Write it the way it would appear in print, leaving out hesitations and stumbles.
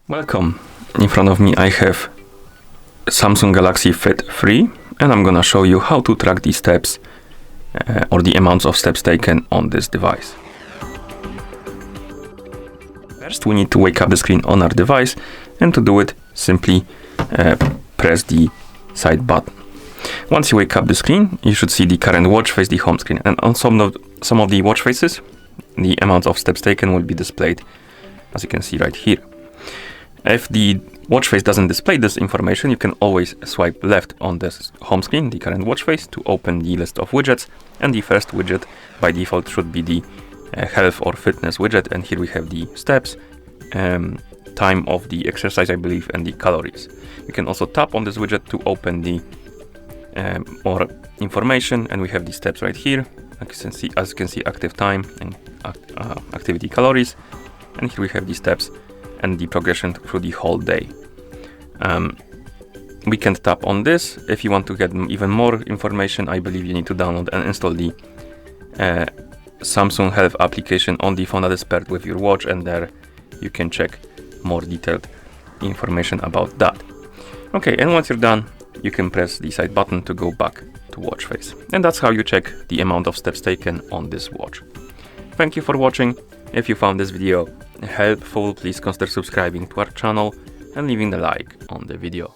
Welcome. In front of me I have Samsung Galaxy Fit 3 and I'm gonna show you how to track the steps or the amounts of steps taken on this device. First we need to wake up the screen on our device, and to do it simply press the side button. Once you wake up the screen, you should see the current watch face, the home screen, and on some of the watch faces the amounts of steps taken will be displayed, as you can see right here. If the watch face doesn't display this information, you can always swipe left on this home screen, the current watch face, to open the list of widgets, and the first widget by default should be the health or fitness widget, and here we have the steps, time of the exercise I believe, and the calories. You can also tap on this widget to open the more information, and we have the steps right here. As you can see active time and activity calories, and here we have the steps and the progression through the whole day. We can tap on this. If you want to get even more information, I believe you need to download and install the Samsung Health application on the phone that is paired with your watch, and there you can check more detailed information about that. Okay, and once you're done, you can press the side button to go back to watch face. And that's how you check the amount of steps taken on this watch. Thank you for watching. If you found this video helpful, please consider subscribing to our channel and leaving a like on the video.